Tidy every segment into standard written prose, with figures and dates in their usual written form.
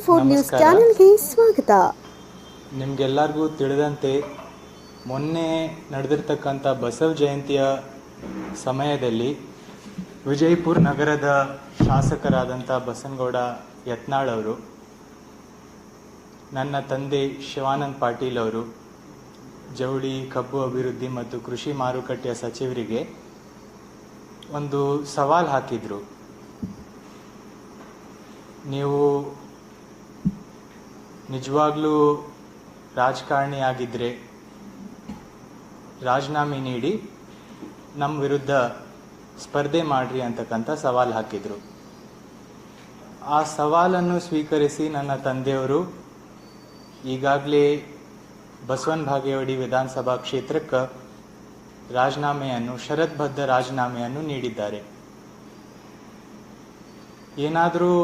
Four news ಚಾನೆಲ್ಗೆ ಸ್ವಾಗತ. ನಿಮಗೆಲ್ಲರಿಗೂ ತಿಳಿದಂತೆ ಮೊನ್ನೆ ನಡೆದಿರ್ತಕ್ಕಂಥ ಬಸವ ಜಯಂತಿಯ ಸಮಯದಲ್ಲಿ ವಿಜಯಪುರ ನಗರದ ಶಾಸಕರಾದಂಥ ಬಸನಗೌಡ ಯತ್ನಾಳ್ ಅವರು, ನನ್ನ ತಂದೆ ಶಿವಾನಂದ ಪಾಟೀಲ್ ಅವರು, ಜವಳಿ ಕಬ್ಬು ಅಭಿವೃದ್ಧಿ ಮತ್ತು ಕೃಷಿ ಮಾರುಕಟ್ಟೆಯ ಸಚಿವರಿಗೆ ಒಂದು ಸವಾಲು ಹಾಕಿದರು. ನೀವು ನಿಜವಾಗ್ಲೂ ರಾಜಕಾರಣಿ ಆಗಿದ್ದರೆ ರಾಜೀನಾಮೆ ನೀಡಿ ನಮ್ಮ ವಿರುದ್ಧ ಸ್ಪರ್ಧೆ ಮಾಡ್ರಿ ಅಂತಕ್ಕಂಥ ಸವಾಲು ಹಾಕಿದರು. ಆ ಸವಾಲನ್ನು ಸ್ವೀಕರಿಸಿ ನನ್ನ ತಂದೆಯವರು ಈಗಾಗಲೇ ಬಸವನ ಬಾಗೇವಾಡಿ ವಿಧಾನಸಭಾ ಕ್ಷೇತ್ರಕ್ಕೆ ರಾಜೀನಾಮೆಯನ್ನು, ಷರತ್ತುಬದ್ಧ ರಾಜೀನಾಮೆಯನ್ನು ನೀಡಿದ್ದಾರೆ. ಏನಾದರೂ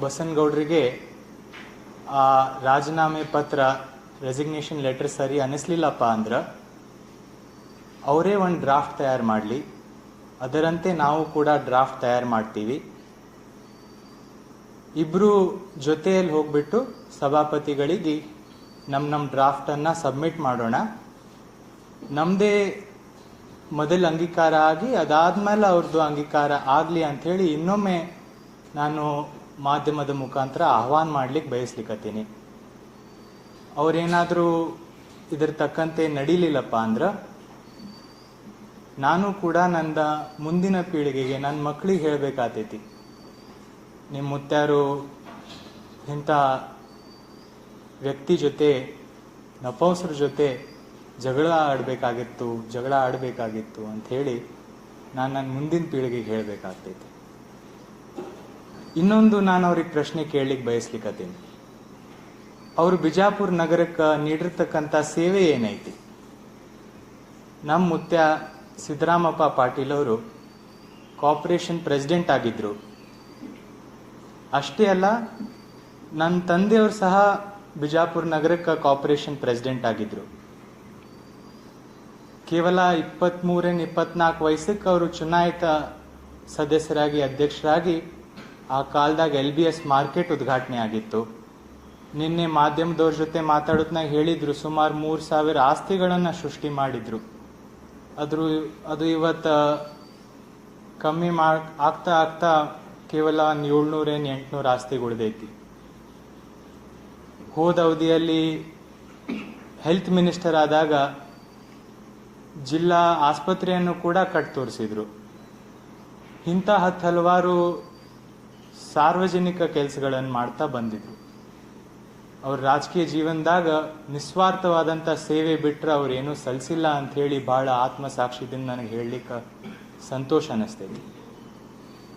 ಬಸನಗೌಡರಿಗೆ ಆ ರಾಜೀನಾಮೆ ಪತ್ರ, ರೆಸಿಗ್ನೇಷನ್ ಲೆಟರ್ ಸರಿ ಅನ್ನಿಸ್ಲಿಲ್ಲಪ್ಪ ಅಂದ್ರೆ ಅವರೇ ಒಂದು ಡ್ರಾಫ್ಟ್ ತಯಾರು ಮಾಡಲಿ, ಅದರಂತೆ ನಾವು ಕೂಡ ಡ್ರಾಫ್ಟ್ ತಯಾರು ಮಾಡ್ತೀವಿ. ಇಬ್ಬರು ಜೊತೆಯಲ್ಲಿ ಹೋಗ್ಬಿಟ್ಟು ಸಭಾಪತಿಗಳಿಗೆ ನಮ್ಮ ಡ್ರಾಫ್ಟನ್ನು ಸಬ್ಮಿಟ್ ಮಾಡೋಣ. ನಮ್ಮದೇ ಮೊದಲು ಅಂಗೀಕಾರ ಆಗಿ ಅದಾದ್ಮೇಲೆ ಅವ್ರದ್ದು ಅಂಗೀಕಾರ ಆಗಲಿ ಅಂಥೇಳಿ ಇನ್ನೊಮ್ಮೆ ನಾನು ಮಾಧ್ಯಮದ ಮುಖಾಂತರ ಆಹ್ವಾನ ಮಾಡ್ಲಿಕ್ಕೆ ಬಯಸ್ಲಿಕ್ಕತ್ತೀನಿ. ಅವ್ರೇನಾದರೂ ಇದ್ರ ತಕ್ಕಂತೆ ನಡೀಲಿಲ್ಲಪ್ಪ ಅಂದ್ರೆ ನಾನು ಕೂಡ ನನ್ನ ಮುಂದಿನ ಪೀಳಿಗೆಗೆ, ನನ್ನ ಮಕ್ಕಳಿಗೆ ಹೇಳಬೇಕಾಗ್ತೈತಿ, ನಿಮ್ಮ ಮುತ್ಯಾರು ಇಂಥ ವ್ಯಕ್ತಿ ಜೊತೆ, ನಪೌಸರ ಜೊತೆ ಜಗಳ ಆಡಬೇಕಾಗಿತ್ತು ಅಂಥೇಳಿ ನಾನು ನನ್ನ ಮುಂದಿನ ಪೀಳಿಗೆಗೆ ಹೇಳಬೇಕಾಗ್ತೈತಿ. ಇನ್ನೊಂದು ನಾನು ಅವ್ರಿಗೆ ಪ್ರಶ್ನೆ ಕೇಳಲಿಕ್ಕೆ ಬಯಸ್ಲಿಕ್ಕತ್ತೀನಿ. ಅವರು ಬಿಜಾಪುರ ನಗರಕ್ಕೆ ನೀಡಿರ್ತಕ್ಕಂಥ ಸೇವೆ ಏನೈತಿ? ನಮ್ಮ ಮುತ್ಯ ಸಿದ್ದರಾಮಪ್ಪ ಪಾಟೀಲ್ ಅವರು ಕಾರ್ಪೊರೇಷನ್ ಪ್ರೆಸಿಡೆಂಟ್ ಆಗಿದ್ರು. ಅಷ್ಟೇ ಅಲ್ಲ, ನನ್ನ ತಂದೆಯವರು ಸಹ ಬಿಜಾಪುರ ನಗರಕ್ಕೆ ಕಾರ್ಪೊರೇಷನ್ ಪ್ರೆಸಿಡೆಂಟ್ ಆಗಿದ್ರು. ಕೇವಲ 23-24 ವಯಸ್ಸಕ್ಕೆ ಅವರು ಚುನಾಯಿತ ಸದಸ್ಯರಾಗಿ, ಅಧ್ಯಕ್ಷರಾಗಿ ಆ ಕಾಲದಾಗ LBS ಮಾರ್ಕೆಟ್ ಉದ್ಘಾಟನೆ ಆಗಿತ್ತು. ನಿನ್ನೆ ಮಾಧ್ಯಮದವ್ರ ಜೊತೆ ಮಾತಾಡೋದ್ನಾಗ ಹೇಳಿದ್ರು, ಸುಮಾರು 3,000 ಆಸ್ತಿಗಳನ್ನು ಸೃಷ್ಟಿ ಮಾಡಿದ್ರು. ಅದು ಇವತ್ತು ಕಮ್ಮಿ ಆಗ್ತಾ ಕೇವಲ 700-800 ಆಸ್ತಿ ಉಳಿದೈತಿ. ಹೋದ ಅವಧಿಯಲ್ಲಿ ಹೆಲ್ತ್ ಮಿನಿಸ್ಟರ್ ಆದಾಗ ಜಿಲ್ಲಾ ಆಸ್ಪತ್ರೆಯನ್ನು ಕೂಡ ಕಟ್ ತೋರಿಸಿದ್ರು. ಇಂಥ ಹಲವಾರು ಸಾರ್ವಜನಿಕ ಕೆಲಸಗಳನ್ನು ಮಾಡ್ತಾ ಬಂದಿದ್ರು. ಅವ್ರ ರಾಜಕೀಯ ಜೀವನದಾಗ ನಿಸ್ವಾರ್ಥವಾದಂಥ ಸೇವೆ ಬಿಟ್ಟರೆ ಅವ್ರೇನೂ ಸಲ್ಲಿಸಿಲ್ಲ ಅಂಥೇಳಿ ಭಾಳ ಆತ್ಮಸಾಕ್ಷಿದಿಂದ ನನಗೆ ಹೇಳಲಿಕ್ಕೆ ಸಂತೋಷ ಅನ್ನಿಸ್ತೈತಿ.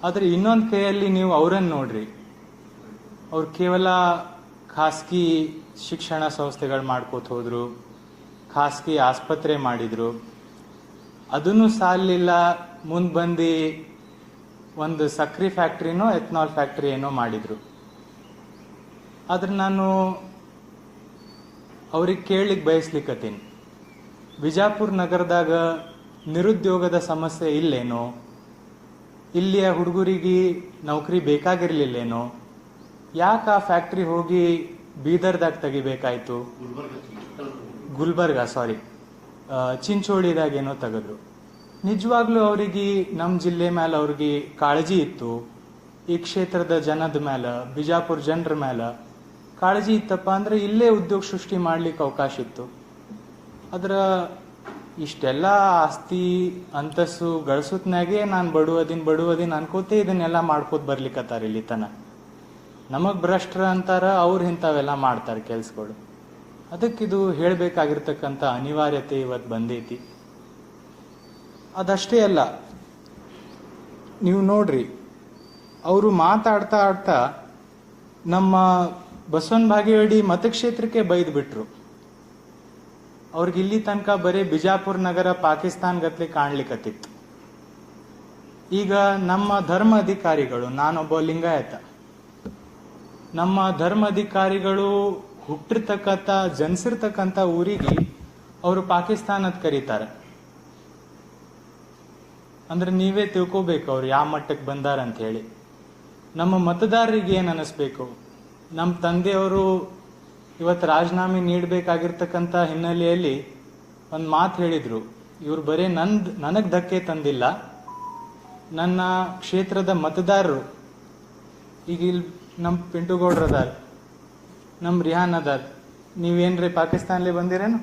ಆದರೆ ಇನ್ನೊಂದು ಕೈಯಲ್ಲಿ ನೀವು ಅವರನ್ನು ನೋಡ್ರಿ, ಅವ್ರು ಕೇವಲ ಖಾಸಗಿ ಶಿಕ್ಷಣ ಸಂಸ್ಥೆಗಳು ಮಾಡ್ಕೋತ ಹೋದ್ರು, ಖಾಸಗಿ ಆಸ್ಪತ್ರೆ ಮಾಡಿದ್ರು, ಅದನ್ನು ಸಾಲಿಲ್ಲ, ಮುಂದೆ ಬಂದು ಒಂದು ಸಕ್ರೆ ಫ್ಯಾಕ್ಟ್ರಿನೋ ಎಥನಾಲ್ ಫ್ಯಾಕ್ಟ್ರಿ ಏನೋ ಮಾಡಿದ್ರು. ಆದ್ರೆ ನಾನು ಅವ್ರಿಗೆ ಕೇಳಲಿಕ್ಕೆ ಬಯಸ್ಲಿಕ್ಕತ್ತೀನಿ, ಬಿಜಾಪುರ ನಗರದಾಗ ನಿರುದ್ಯೋಗದ ಸಮಸ್ಯೆ ಇಲ್ಲೇನೋ? ಇಲ್ಲಿಯ ಹುಡುಗರಿಗೆ ನೌಕರಿ ಬೇಕಾಗಿರ್ಲಿಲ್ಲೇನೋ? ಯಾಕೆ ಆ ಫ್ಯಾಕ್ಟ್ರಿ ಹೋಗಿ ಬೀದರ್ದಾಗ ತೆಗಿಬೇಕಾಯ್ತು? ಚಿಂಚೋಳಿದಾಗ ಏನೋ ತೆಗೆದ್ರು. ನಿಜವಾಗ್ಲೂ ಅವರಿಗೆ ನಮ್ಮ ಜಿಲ್ಲೆ ಮೇಲೆ ಅವ್ರಿಗೆ ಕಾಳಜಿ ಇತ್ತು, ಈ ಕ್ಷೇತ್ರದ ಜನದ ಮೇಲೆ, ಬಿಜಾಪುರ ಜನರ ಮೇಲೆ ಕಾಳಜಿ ಇತ್ತಪ್ಪ ಅಂದ್ರೆ ಇಲ್ಲೇ ಉದ್ಯೋಗ ಸೃಷ್ಟಿ ಮಾಡ್ಲಿಕ್ಕೆ ಅವಕಾಶ ಇತ್ತು. ಅದರ ಇಷ್ಟೆಲ್ಲ ಆಸ್ತಿ ಅಂತಸ್ಸು ಗಳಿಸೋತ್ನಾಗೆ ನಾನು ಬಡುವದಿನ ಅನ್ಕೋತೆ ಇದನ್ನೆಲ್ಲ ಮಾಡ್ಕೋತ ಬರ್ಲಿಕ್ಕತ್ತಾರ ಇಲ್ಲಿ ತನ. ನಮಗ್ ಭ್ರಷ್ಟ್ರ ಅಂತಾರ, ಅವ್ರು ಇಂಥವೆಲ್ಲ ಮಾಡ್ತಾರೆ ಕೆಲ್ಸಗಳು. ಅದಕ್ಕಿದು ಹೇಳಬೇಕಾಗಿರ್ತಕ್ಕಂಥ ಅನಿವಾರ್ಯತೆ ಇವತ್ತು ಬಂದೈತಿ. ಅದಷ್ಟೇ ಅಲ್ಲ, ನೀವು ನೋಡ್ರಿ, ಅವರು ಮಾತಾಡ್ತಾ ನಮ್ಮ ಬಸವನ ಬಾಗೇವಾಡಿ ಮತಕ್ಷೇತ್ರಕ್ಕೆ ಬೈದು ಬಿಟ್ರು. ಅವ್ರಿಗೆ ಇಲ್ಲಿ ತನಕ ಬರೀ ಬಿಜಾಪುರ ನಗರ ಪಾಕಿಸ್ತಾನ್ ಗತ್ಲೆ ಕಾಣ್ಲಿಕ್ಕತ್ತಿತ್ತು. ಈಗ ನಮ್ಮ ಧರ್ಮ ಅಧಿಕಾರಿಗಳು, ನಾನೊಬ್ಬ ಲಿಂಗಾಯತ, ನಮ್ಮ ಧರ್ಮ ಅಧಿಕಾರಿಗಳು ಹುಟ್ಟಿರ್ತಕ್ಕಂಥ, ಜನಿಸಿರ್ತಕ್ಕಂಥ ಊರಿಗೆ ಅವರು ಪಾಕಿಸ್ತಾನದ ಕರೀತಾರೆ. ಅಂದ್ರೆ ನೀವೇ ತಿಳ್ಕೋಬೇಕು ಅವ್ರು ಯಾವ ಮಟ್ಟಕ್ಕೆ ಬಂದಾರಂತ ಹೇಳಿ. ನಮ್ಮ ಮತದಾರರಿಗೆ ಏನು ಅನ್ನಿಸ್ಬೇಕು? ನಮ್ಮ ತಂದೆಯವರು ಇವತ್ತು ರಾಜೀನಾಮೆ ನೀಡಬೇಕಾಗಿರ್ತಕ್ಕಂಥ ಹಿನ್ನೆಲೆಯಲ್ಲಿ ಒಂದು ಮಾತು ಹೇಳಿದರು, ಇವ್ರು ಬರೀ ನನಗೆ ಧಕ್ಕೆ ತಂದಿಲ್ಲ, ನನ್ನ ಕ್ಷೇತ್ರದ ಮತದಾರರು, ಈಗ ಇಲ್ಲಿ ನಮ್ಮ ಪಿಂಟುಗೌಡ್ರು ಅದಾರ, ನಮ್ಮ ರಿಹಾನ್ ಅದಾರ, ನೀವೇನ್ರಿ ಪಾಕಿಸ್ತಾನಲ್ಲೇ ಬಂದಿರೇನು,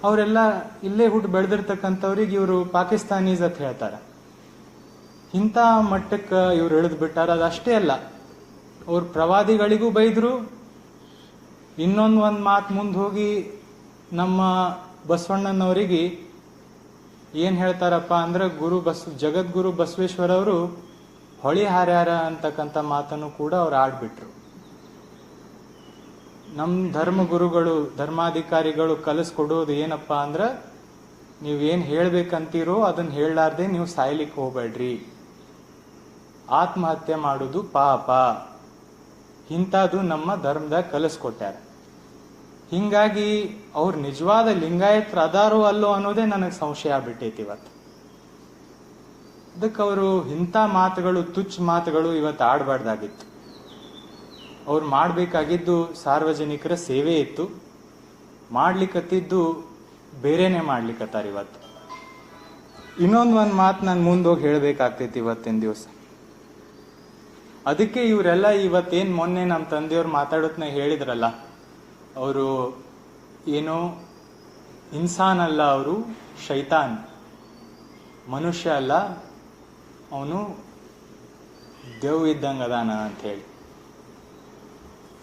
ಅವರೆಲ್ಲ ಇಲ್ಲೇ ಹುಟ್ಟು ಬೆಳೆದಿರ್ತಕ್ಕಂಥವ್ರಿಗೆ ಇವರು ಪಾಕಿಸ್ತಾನೀಸ್ ಅಂತ ಹೇಳ್ತಾರೆ. ಇಂಥ ಮಟ್ಟಕ್ಕೆ ಇವ್ರು ಇಳಿದು ಬಿಟ್ಟಾರ. ಅದಷ್ಟೇ ಅಲ್ಲ, ಅವ್ರ ಪ್ರವಾದಿಗಳಿಗೂ ಬೈದರು. ಒಂದು ಮಾತು ಮುಂದೆ ಹೋಗಿ ನಮ್ಮ ಬಸವಣ್ಣನವರಿಗೆ ಏನು ಹೇಳ್ತಾರಪ್ಪ ಅಂದ್ರೆ, ಜಗದ್ಗುರು ಬಸವೇಶ್ವರ ಅವರು ಹೊಳಿ ಹಾರ್ಯಾರ ಅಂತಕ್ಕಂಥ ಮಾತನ್ನು ಕೂಡ ಅವ್ರು ಆಡ್ಬಿಟ್ರು. ನಮ್ಮ ಧರ್ಮಗುರುಗಳು, ಧರ್ಮಾಧಿಕಾರಿಗಳು ಕಲಿಸ್ಕೊಡೋದು ಏನಪ್ಪಾ ಅಂದ್ರೆ, ನೀವೇನು ಹೇಳ್ಬೇಕಂತೀರೋ ಅದನ್ನ ಹೇಳಲಾರ್ದೆ ನೀವು ಸಾಯ್ಲಿಕ್ಕೆ ಹೋಗ್ಬೇಡ್ರಿ, ಆತ್ಮಹತ್ಯೆ ಮಾಡೋದು ಪಾಪ, ಇಂಥದ್ದು ನಮ್ಮ ಧರ್ಮದಾಗ ಕಲಿಸ್ಕೊಟ್ಟಾರ. ಹಿಂಗಾಗಿ ಅವ್ರು ನಿಜವಾದ ಲಿಂಗಾಯತ್ರ ಅದಾರೋ ಅಲ್ಲೋ ಅನ್ನೋದೇ ನನಗೆ ಸಂಶಯ ಆಗ್ಬಿಟ್ಟೈತಿ ಇವತ್ತು. ಅದಕ್ಕೆ ಅವರು ಇಂಥ ಮಾತುಗಳು, ತುಚ್ಛ ಮಾತುಗಳು ಇವತ್ತು ಆಡಬಾರ್ದಾಗಿತ್ತು. ಅವ್ರು ಮಾಡಬೇಕಾಗಿದ್ದು ಸಾರ್ವಜನಿಕರ ಸೇವೆ ಇತ್ತು, ಮಾಡ್ಲಿಕ್ಕತ್ತಿದ್ದು ಬೇರೆನೆ ಮಾಡ್ಲಿಕ್ಕತ್ತಾರ ಇವತ್ತು. ಒಂದು ಮಾತು ನಾನು ಮುಂದೋಗಿ ಹೇಳ್ಬೇಕಾಗ್ತೈತಿ ಇವತ್ತಿನ ದಿವಸ. ಅದಕ್ಕೆ ಇವರೆಲ್ಲ ಇವತ್ತೇನು ಮೊನ್ನೆ ನಮ್ಮ ತಂದೆಯವ್ರು ಮಾತಾಡೋತ್ನ ಹೇಳಿದ್ರಲ್ಲ, ಅವರು ಏನೋ ಇನ್ಸಾನ್ ಅಲ್ಲ, ಅವರು ಶೈತಾನ್, ಮನುಷ್ಯ ಅಲ್ಲ, ಅವನು ದೇವ್ ಇದ್ದಂಗೆ ಅದಾನ ಅಂತ ಹೇಳಿ.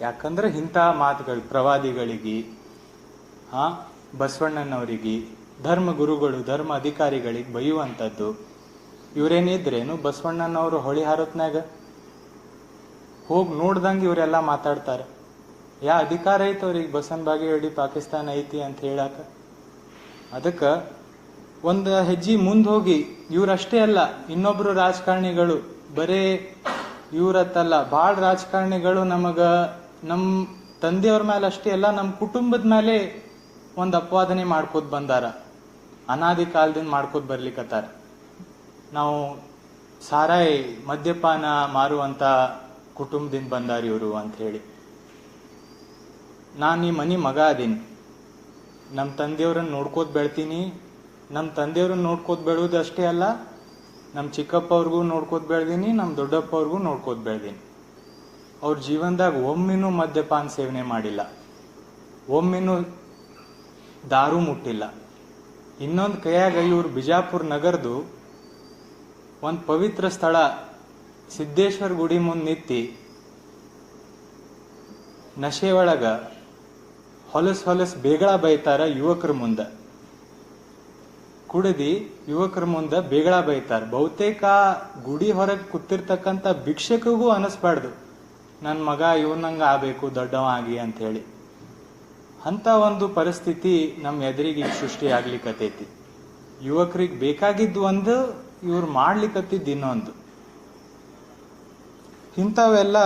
ಯಾಕಂದ್ರೆ ಇಂಥ ಮಾತುಗಳು ಪ್ರವಾದಿಗಳಿಗೆ, ಬಸವಣ್ಣನವರಿಗೆ, ಧರ್ಮ ಗುರುಗಳು, ಧರ್ಮ ಅಧಿಕಾರಿಗಳಿಗೆ ಬೈಯುವಂಥದ್ದು. ಇವರೇನಿದ್ರೇನು ಬಸವಣ್ಣನವರು ಹೊಳಿ ಹಾರತ್ನಾಗ ಹೋಗಿ ನೋಡ್ದಂಗೆ ಇವರೆಲ್ಲ ಮಾತಾಡ್ತಾರೆ. ಯಾ ಅಧಿಕಾರ ಐತೆ ಅವ್ರಿಗೆ ಬಸವನ ಬಾಗೇವಾಡಿ ಪಾಕಿಸ್ತಾನ ಐತಿ ಅಂತ ಹೇಳಾಕ? ಅದಕ್ಕೆ ಒಂದು ಹೆಜ್ಜೆ ಮುಂದೆ ಹೋಗಿ, ಇವ್ರಷ್ಟೇ ಅಲ್ಲ, ಇನ್ನೊಬ್ರು ರಾಜಕಾರಣಿಗಳು, ಬರೇ ಇವ್ರತ್ತಲ್ಲ, ಭಾಳ ರಾಜಕಾರಣಿಗಳು ನಮ್ಮ ತಂದೆಯವ್ರ ಮೇಲೆ ಅಷ್ಟೇ ಅಲ್ಲ, ನಮ್ಮ ಕುಟುಂಬದ ಮೇಲೆ ಒಂದು ಅಪವಾದನೆ ಮಾಡ್ಕೋತ ಬಂದಾರ, ಅನಾದಿ ಕಾಲದಿಂದ ಮಾಡ್ಕೋತ ಬರ್ಲಿಕ್ಕತ್ತಾರ. ನಾವು ಸಾರಾಯಿ ಮದ್ಯಪಾನ ಮಾರುವಂತ ಕುಟುಂಬದಿಂದ ಬಂದಾರ ಇವರು ಅಂತ ಹೇಳಿ. ನಾನು ಈ ಮನೆ ಮಗ ಅದೀನಿ, ನಮ್ಮ ತಂದೆಯವ್ರನ್ನ ನೋಡ್ಕೋತ ಬೆಳ್ತೀನಿ. ನಮ್ಮ ತಂದೆಯವ್ರನ್ನ ನೋಡ್ಕೋತ ಬೆಳೆಯೋದು ಅಷ್ಟೇ ಅಲ್ಲ, ನಮ್ಮ ಚಿಕ್ಕಪ್ಪ ಅವ್ರಿಗೂ ನೋಡ್ಕೋತ ಬೆಳೆದೀನಿ, ನಮ್ಮ ದೊಡ್ಡಪ್ಪ ಅವ್ರಿಗೂ ನೋಡ್ಕೋತ ಬೆಳೆದೀನಿ. ಅವ್ರ ಜೀವನದಾಗ ಒಮ್ಮೆನೂ ಮದ್ಯಪಾನ ಸೇವನೆ ಮಾಡಿಲ್ಲ, ಒಮ್ಮೆನೂ ದಾರು ಮುಟ್ಟಿಲ್ಲ. ಇನ್ನೊಂದು ಕೈಯಾಗ ಇವ್ರು ಬಿಜಾಪುರ ನಗರದು ಒಂದು ಪವಿತ್ರ ಸ್ಥಳ ಸಿದ್ದೇಶ್ವರ ಗುಡಿ ಮುಂದೆ ನಿಂತಿ ನಶೆ ಒಳಗ ಹೊಲಸ್ ಬೇಗಳ ಬೈತಾರ ಯುವಕರ ಮುಂದೆ. ಕುಡಿದಿ ಯುವಕರ ಮುಂದೆ ಬೇಗಳ ಬೈತಾರ. ಬಹುತೇಕ ಗುಡಿ ಹೊರಗೆ ಕೂತಿರ್ತಕ್ಕಂಥ ಭಿಕ್ಷಕಗೂ ಅನಿಸ್ಬಾರ್ದು ನನ್ನ ಮಗ ಇವನಂಗ ಆಗ್ಬೇಕು ದೊಡ್ಡವ ಆಗಿ ಅಂತ ಹೇಳಿ. ಅಂತ ಒಂದು ಪರಿಸ್ಥಿತಿ ನಮ್ಮ ಎದುರಿಗೆ ಸೃಷ್ಟಿ ಆಗ್ಲಿಕ್ಕತ್ತೈತಿ. ಯುವಕರಿಗೆ ಬೇಕಾಗಿದ್ದು ಒಂದು, ಇವ್ರು ಮಾಡ್ಲಿಕ್ಕತ್ತಿದ್ದು ಇನ್ನೊಂದು. ಇಂಥವೆಲ್ಲ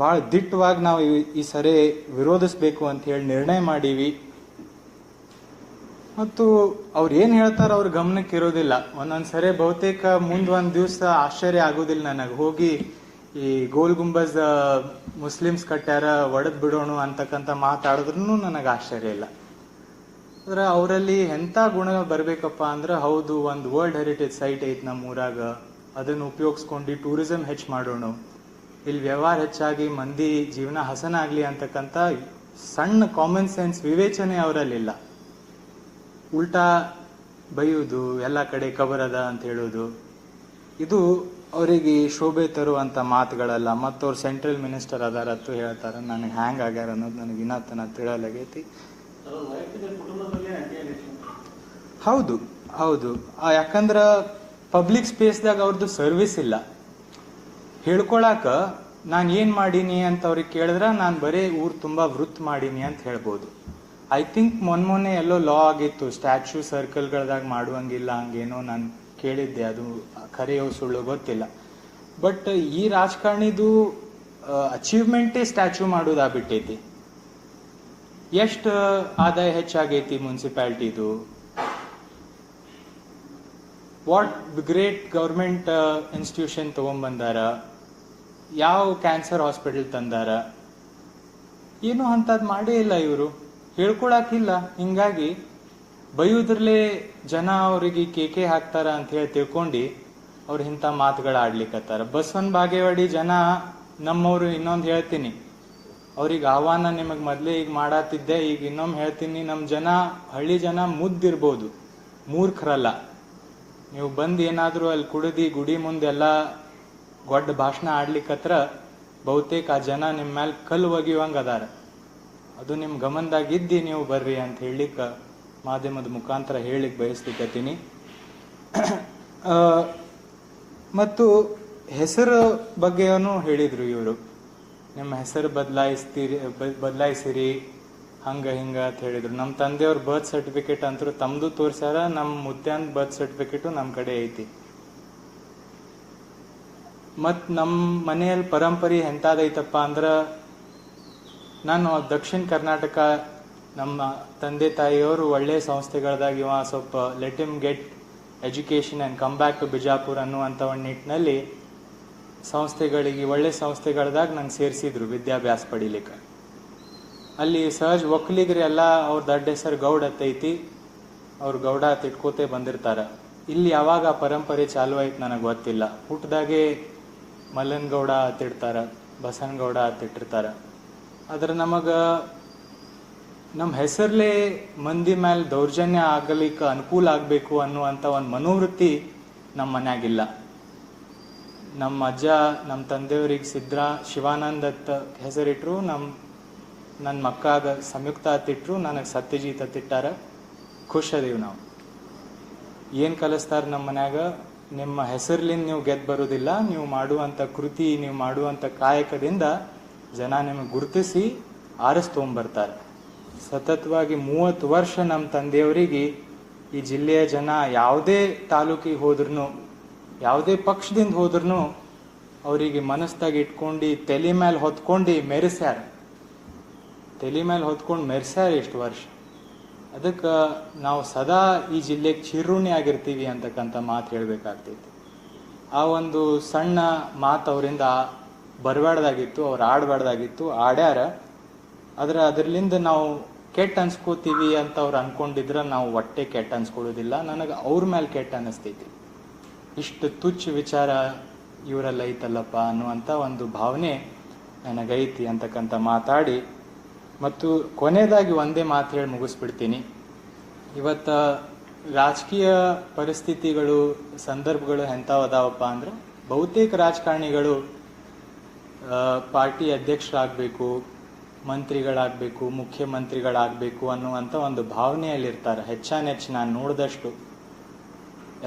ಭಾಳ ದಿಟ್ಟವಾಗಿ ನಾವು ಈ ಸರಿ ವಿರೋಧಿಸ್ಬೇಕು ಅಂತ ಹೇಳಿ ನಿರ್ಣಯ ಮಾಡೀವಿ. ಮತ್ತು ಅವ್ರು ಏನು ಹೇಳ್ತಾರ ಅವ್ರ ಗಮನಕ್ಕೆ ಇರೋದಿಲ್ಲ. ಒಂದೊಂದ್ಸರಿ ಬಹುತೇಕ ಮುಂದೆ ಒಂದು ದಿವಸ ಆಶ್ಚರ್ಯ ಆಗೋದಿಲ್ಲ ನನಗೆ, ಹೋಗಿ ಈ ಗೋಲ್ ಗುಂಬಜ್ ಮುಸ್ಲಿಮ್ಸ್ ಕಟ್ಟ್ಯಾರ ಒಡೆದ್ ಬಿಡೋಣ ಅಂತಕ್ಕಂಥ ಮಾತಾಡಿದ್ರು ನನಗೆ ಆಶ್ಚರ್ಯ ಇಲ್ಲ. ಅಂದ್ರೆ ಅವರಲ್ಲಿ ಎಂಥ ಗುಣ ಬರಬೇಕಪ್ಪ ಅಂದ್ರೆ, ಹೌದು ಒಂದು ವರ್ಲ್ಡ್ ಹೆರಿಟೇಜ್ ಸೈಟ್ ಐತಿ ನಮ್ಮ ಊರಾಗ, ಅದನ್ನು ಉಪಯೋಗಿಸ್ಕೊಂಡು ಟೂರಿಸಂ ಹೆಚ್ಚು ಮಾಡೋಣ, ಇಲ್ಲಿ ವ್ಯವಹಾರ ಹೆಚ್ಚಾಗಿ ಮಂದಿ ಜೀವನ ಹಸನ ಆಗಲಿ ಅಂತಕ್ಕಂಥ ಸಣ್ಣ ಕಾಮನ್ ಸೆನ್ಸ್ ವಿವೇಚನೆ ಅವರಲ್ಲಿಲ್ಲ. ಉಲ್ಟಾ ಬೈಯುವುದು, ಎಲ್ಲ ಕಡೆ ಕಬರದ ಅಂತ ಹೇಳೋದು, ಇದು ಅವರಿಗೆ ಶೋಭೆ ತರುವಂಥ ಮಾತುಗಳಲ್ಲ. ಮತ್ತು ಅವ್ರು ಸೆಂಟ್ರಲ್ ಮಿನಿಸ್ಟರ್ ಅದಾರತ್ತು ಹೇಳ್ತಾರೆ. ನನಗೆ ಹ್ಯಾಂಗ್ ಆಗ್ಯಾರ ಅನ್ನೋದು ನನಗೆ ಇನ್ನತನ ತಿಳಿಯಲಾಗೈತಿ. ಹೌದು ಹೌದು, ಯಾಕಂದ್ರೆ ಪಬ್ಲಿಕ್ ಸ್ಪೇಸ್ದಾಗ ಅವ್ರದ್ದು ಸರ್ವಿಸ್ ಇಲ್ಲ. ಹೇಳ್ಕೊಳಕ ನಾನು ಏನು ಮಾಡೀನಿ ಅಂತ ಅವ್ರಿಗೆ ಕೇಳಿದ್ರೆ, ನಾನು ಬರೀ ಊರು ತುಂಬ ವೃತ್ ಮಾಡೀನಿ ಅಂತ ಹೇಳ್ಬೋದು. ಐ ಥಿಂಕ್ ಮೊನ್ನೆ ಎಲ್ಲೋ ಲಾ ಆಗಿತ್ತು, ಸ್ಟ್ಯಾಚ್ಯೂ ಸರ್ಕಲ್ಗಳದಾಗ ಮಾಡುವಂಗಿಲ್ಲ ಹಂಗೇನೋ ನಾನು ಕೇಳಿದ್ದೆ. ಅದು ಖರೆಯೋ ಸುಳ್ಳು ಗೊತ್ತಿಲ್ಲ. ಬಟ್ ಈ ರಾಜಕಾರಣಿದು ಅಚೀವ್ಮೆಂಟೇ ಸ್ಟ್ಯಾಚ್ಯೂ ಮಾಡೋದಾಗ್ಬಿಟ್ಟೈತಿ. ಎಷ್ಟು ಆದಾಯ ಹೆಚ್ಚಾಗೈತಿ ಮುನ್ಸಿಪಾಲಿಟಿದು, ವಾಟ್ ಗ್ರೇಟ್ ಗೌರ್ಮೆಂಟ್ ಇನ್ಸ್ಟಿಟ್ಯೂಷನ್ ತಗೊಂಡ್ಬಂದಾರ, ಯಾವ ಕ್ಯಾನ್ಸರ್ ಹಾಸ್ಪಿಟಲ್ ತಂದಾರ, ಏನೂ ಅಂಥದ್ದು ಮಾಡೇ ಇಲ್ಲ ಇವರು, ಹೇಳ್ಕೊಳಕಿಲ್ಲ. ಹಿಂಗಾಗಿ ಬೈಯುದ್ರಲ್ಲೇ ಜನ ಅವ್ರಿಗೆ ಕೇಕೆ ಹಾಕ್ತಾರ ಅಂತ ಹೇಳಿ ತಿಳ್ಕೊಂಡು ಅವ್ರು ಇಂಥ ಮಾತುಗಳು ಆಡ್ಲಿಕ್ಕತ್ತಾರ. ಬಸವನ್ ಬಾಗೇವಾಡಿ ಜನ ನಮ್ಮವ್ರು, ಇನ್ನೊಂದು ಹೇಳ್ತೀನಿ, ಅವ್ರಿಗೆ ಆಹ್ವಾನ ನಿಮಗೆ ಮೊದಲೇ ಈಗ ಮಾಡತ್ತಿದ್ದೆ, ಈಗ ಇನ್ನೊಮ್ಮೆ ಹೇಳ್ತೀನಿ, ನಮ್ಮ ಜನ, ಹಳ್ಳಿ ಜನ ಮುದ್ದಿರ್ಬೋದು, ಮೂರ್ಖರಲ್ಲ. ನೀವು ಬಂದು ಏನಾದರೂ ಅಲ್ಲಿ ಕುಡಿದು ಗುಡಿ ಮುಂದೆಲ್ಲ ಗೊಡ್ಡ ಭಾಷಣ ಆಡ್ಲಿಕ್ಕತ್ರ ಬಹುತೇಕ ಆ ಜನ ನಿಮ್ಮ ಮೇಲೆ ಕಲ್ಲು ಒಗಿಯುವಂಗೆ ಅದಾರ. ಅದು ನಿಮ್ಮ ಗಮನದಾಗಿದ್ದು ನೀವು ಬರ್ರಿ ಅಂತ ಹೇಳಲಿಕ್ಕೆ ಮಾಧ್ಯಮದ ಮುಖಾಂತರ ಹೇಳಲಿಕ್ಕೆ ಬಯಸ್ಲಿಕ್ಕತ್ತೀನಿ. ಮತ್ತು ಹೆಸರು ಬಗ್ಗೆನೂ ಹೇಳಿದರು ಇವರು, ನಿಮ್ಮ ಹೆಸರು ಬದಲಾಯಿಸಿರಿ ಹಂಗ ಹಿಂಗ ಅಂತ ಹೇಳಿದ್ರು. ನಮ್ಮ ತಂದೆಯವ್ರ ಬರ್ತ್ ಸರ್ಟಿಫಿಕೇಟ್ ಅಂತೂ ತಮ್ಮದು ತೋರ್ಸ್ಯಾರ, ನಮ್ಮ ಮುತ್ಯಾನ್ ಬರ್ತ್ ಸರ್ಟಿಫಿಕೇಟು ನಮ್ಮ ಕಡೆ ಐತಿ. ಮತ್ತು ನಮ್ಮ ಮನೆಯಲ್ಲಿ ಪರಂಪರೆ ಎಂಥದೈತಪ್ಪ ಅಂದ್ರೆ, ನಾನು ದಕ್ಷಿಣ ಕರ್ನಾಟಕ, ನಮ್ಮ ತಂದೆ ತಾಯಿಯವರು ಒಳ್ಳೆ ಸಂಸ್ಥೆಗಳದಾಗ ಇವ ಸ್ವಲ್ಪ let him get education and come back to Bijapur ಅನ್ನುವಂಥ ಒಂದು ನಿಟ್ಟಿನಲ್ಲಿ ಸಂಸ್ಥೆಗಳಿಗೆ, ಒಳ್ಳೆ ಸಂಸ್ಥೆಗಳದಾಗ ನಂಗೆ ಸೇರಿಸಿದ್ರು ವಿದ್ಯಾಭ್ಯಾಸ ಪಡಿಲಿಕ್ಕೆ. ಅಲ್ಲಿ ಸಹಜ ಒಕ್ಕಲಿಗರು ಎಲ್ಲ ಅವ್ರ ದೊಡ್ಡ ಹೆಸರು ಗೌಡ ಅತ್ತೈತಿ, ಅವ್ರು ಗೌಡ ತಿಟ್ಕೋತೆ ಬಂದಿರ್ತಾರೆ. ಇಲ್ಲಿ ಯಾವಾಗ ಆ ಪರಂಪರೆ ಚಾಲು ಆಯ್ತು ನನಗೆ ಗೊತ್ತಿಲ್ಲ. ಹುಟ್ಟದಾಗೆ ಮಲ್ಲನಗೌಡ ತಿಡ್ತಾರೆ, ಬಸನಗೌಡ ತಿಟ್ಟಿರ್ತಾರೆ. ಆದ್ರೆ ನಮಗೆ ನಮ್ಮ ಹೆಸರಲ್ಲೇ ಮಂದಿ ಮೇಲೆ ದೌರ್ಜನ್ಯ ಆಗಲಿಕ್ಕೆ ಅನುಕೂಲ ಆಗಬೇಕು ಅನ್ನುವಂಥ ಒಂದು ಮನೋವೃತ್ತಿ ನಮ್ಮ ಮನ್ಯಾಗಿಲ್ಲ. ನಮ್ಮ ಅಜ್ಜ, ನಮ್ಮ ತಂದೆಯವ್ರಿಗೆ ಶಿವಾನಂದ್ ಅತ್ತ ಹೆಸರಿಟ್ರು, ನನ್ನ ಮಕ್ಕಾಗ ಸಂಯುಕ್ತ ಅತ್ತಿಟ್ರು, ನನಗೆ ಸತ್ಯಜೀತ್ ಅತ್ತಿಟ್ಟಾರ. ಖುಷ್ ಅದೀವಿ ನಾವು. ಏನು ಕಲಿಸ್ತಾರೆ ನಮ್ಮ ಮನ್ಯಾಗ, ನಿಮ್ಮ ಹೆಸರ್ಲಿಂದ ನೀವು ಗೆದ್ದು ಬರೋದಿಲ್ಲ, ನೀವು ಮಾಡುವಂಥ ಕೃತಿ, ನೀವು ಮಾಡುವಂಥ ಕಾಯಕದಿಂದ ಜನ ನಿಮಗೆ ಗುರುತಿಸಿ ಆರಿಸ್ತೊಂಬರ್ತಾರೆ. ಸತತವಾಗಿ 30 ವರ್ಷ ನಮ್ಮ ತಂದೆಯವರಿಗೆ ಈ ಜಿಲ್ಲೆಯ ಜನ ಯಾವುದೇ ತಾಲೂಕಿಗೆ ಹೋದ್ರೂ, ಯಾವುದೇ ಪಕ್ಷದಿಂದ ಹೋದ್ರೂ ಅವರಿಗೆ ಮನಸ್ಸಾಗ ಇಟ್ಕೊಂಡು ತಲೆ ಮೇಲೆ ಹೊತ್ಕೊಂಡು ಮೆರೆಸ್ಯಾರ. ತಲೆ ಮೇಲೆ ಹೊತ್ಕೊಂಡು ಮೆರೆಸ್ಯಾರ ಇಷ್ಟು ವರ್ಷ. ಅದಕ್ಕೆ ನಾವು ಸದಾ ಈ ಜಿಲ್ಲೆಗೆ ಚಿರುಣಿ ಆಗಿರ್ತೀವಿ ಅಂತಕ್ಕಂಥ ಮಾತು ಹೇಳಬೇಕಾಗ್ತೈತಿ. ಆ ಒಂದು ಸಣ್ಣ ಮಾತು ಅವರಿಂದ ಬರಬಾರ್ದಾಗಿತ್ತು, ಅವ್ರು ಆಡಬಾರ್ದಾಗಿತ್ತು, ಆಡ್ಯಾರ. ಆದರೆ ಅದರಿಂದ ನಾವು ಕೆಟ್ಟ ಅನ್ಸ್ಕೋತೀವಿ ಅಂತ ಅವ್ರು ಅನ್ಕೊಂಡಿದ್ರೆ ನಾವು ಒಟ್ಟೆ ಕೆಟ್ಟ ಅನ್ಸ್ಕೊಳ್ಳೋದಿಲ್ಲ. ನನಗೆ ಅವ್ರ ಮೇಲೆ ಕೆಟ್ಟ ಅನ್ನಿಸ್ತೈತಿ. ಇಷ್ಟು ತುಚ್ಛ ವಿಚಾರ ಇವರೆಲ್ಲ ಐತಲ್ಲಪ್ಪ ಅನ್ನುವಂಥ ಒಂದು ಭಾವನೆ ನನಗೈತಿ ಅಂತಕ್ಕಂಥ ಮಾತಾಡಿ, ಮತ್ತು ಕೊನೆಯದಾಗಿ ಒಂದೇ ಮಾತು ಹೇಳಿ ಮುಗಿಸ್ಬಿಡ್ತೀನಿ. ಇವತ್ತು ರಾಜಕೀಯ ಪರಿಸ್ಥಿತಿಗಳು, ಸಂದರ್ಭಗಳು ಎಂಥವದಾವಪ್ಪ ಅಂದ್ರೆ, ಬಹುತೇಕ ರಾಜಕಾರಣಿಗಳು ಪಾರ್ಟಿ ಅಧ್ಯಕ್ಷರಾಗಬೇಕು, ಮಂತ್ರಿಗಳಾಗಬೇಕು, ಮುಖ್ಯಮಂತ್ರಿಗಳಾಗಬೇಕು ಅನ್ನುವಂಥ ಒಂದು ಭಾವನೆಯಲ್ಲಿರ್ತಾರೆ. ಹೆಚ್ಚಾನೆಚ್ಚು ನಾನು ನೋಡಿದಷ್ಟು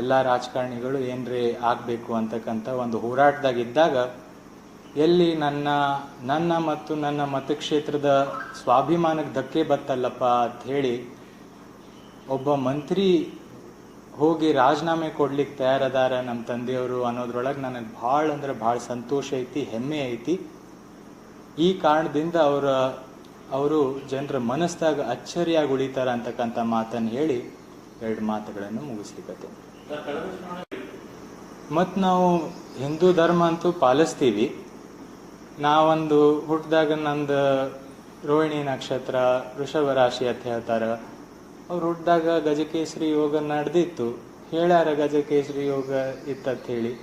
ಎಲ್ಲ ರಾಜಕಾರಣಿಗಳು ಏನ್ರಿ ಆಗಬೇಕು ಅಂತಕ್ಕಂಥ ಒಂದು ಹೋರಾಟದಾಗಿದ್ದಾಗ, ಎಲ್ಲಿ ನನ್ನ ಮತ್ತು ನನ್ನ ಮತಕ್ಷೇತ್ರದ ಸ್ವಾಭಿಮಾನಕ್ಕೆ ಧಕ್ಕೆ ಬತ್ತಲ್ಲಪ್ಪ ಅಂತ ಹೇಳಿ ಒಬ್ಬ ಮಂತ್ರಿ ಹೋಗಿ ರಾಜೀನಾಮೆ ಕೊಡ್ಲಿಕ್ಕೆ ತಯಾರದಾರ ನಮ್ಮ ತಂದೆಯವರು ಅನ್ನೋದ್ರೊಳಗೆ ನನಗೆ ಭಾಳ ಅಂದ್ರೆ ಭಾಳ ಸಂತೋಷ ಐತಿ, ಹೆಮ್ಮೆ ಐತಿ. ಈ ಕಾರಣದಿಂದ ಅವರು ಜನರ ಮನಸ್ಸಾಗ ಅಚ್ಚರಿಯಾಗಿ ಉಳಿತಾರ ಅಂತಕ್ಕಂಥ ಮಾತನ್ನು ಹೇಳಿ 2 ಮಾತುಗಳನ್ನು ಮುಗಿಸ್ಲಿಕ್ಕೆ. ಮತ್ತು ನಾವು ಹಿಂದೂ ಧರ್ಮ ಅಂತೂ ಪಾಲಿಸ್ತೀವಿ. ನಾವೊಂದು ಹುಟ್ಟಿದಾಗ ನಂದು ರೋಹಿಣಿ ನಕ್ಷತ್ರ, ವೃಷಭ ರಾಶಿ ಅಂತ ಹೇಳ್ತಾರೆ. ಅವ್ರು ಹುಟ್ಟಿದಾಗ ಗಜಕೇಸರಿ ಯೋಗ ನಡೆದಿತ್ತು, ಹೇಳ್ಯಾರ ಗಜಕೇಸರಿ ಯೋಗ ಇತ್ತಂತ ಹೇಳಿ.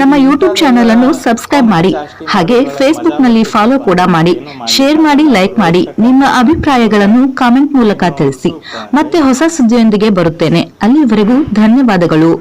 ನಮ್ಮ ಯೂಟ್ಯೂಬ್ ಚಾನೆಲ್ ಅನ್ನು ಸಬ್ಸ್ಕ್ರೈಬ್ ಮಾಡಿ, ಹಾಗೆ ಫೇಸ್ಬುಕ್ ನಲ್ಲಿ ಫಾಲೋ ಕೂಡ ಮಾಡಿ, ಶೇರ್ ಮಾಡಿ, ಲೈಕ್ ಮಾಡಿ. ನಿಮ್ಮ ಅಭಿಪ್ರಾಯಗಳನ್ನು ಕಾಮೆಂಟ್ ಮೂಲಕ ತಿಳಿಸಿ. ಮತ್ತೆ ಹೊಸ ಸುದ್ದಿಯೊಂದಿಗೆ ಬರುತ್ತೇನೆ. ಅಲ್ಲಿವರೆಗೂ ಧನ್ಯವಾದಗಳು.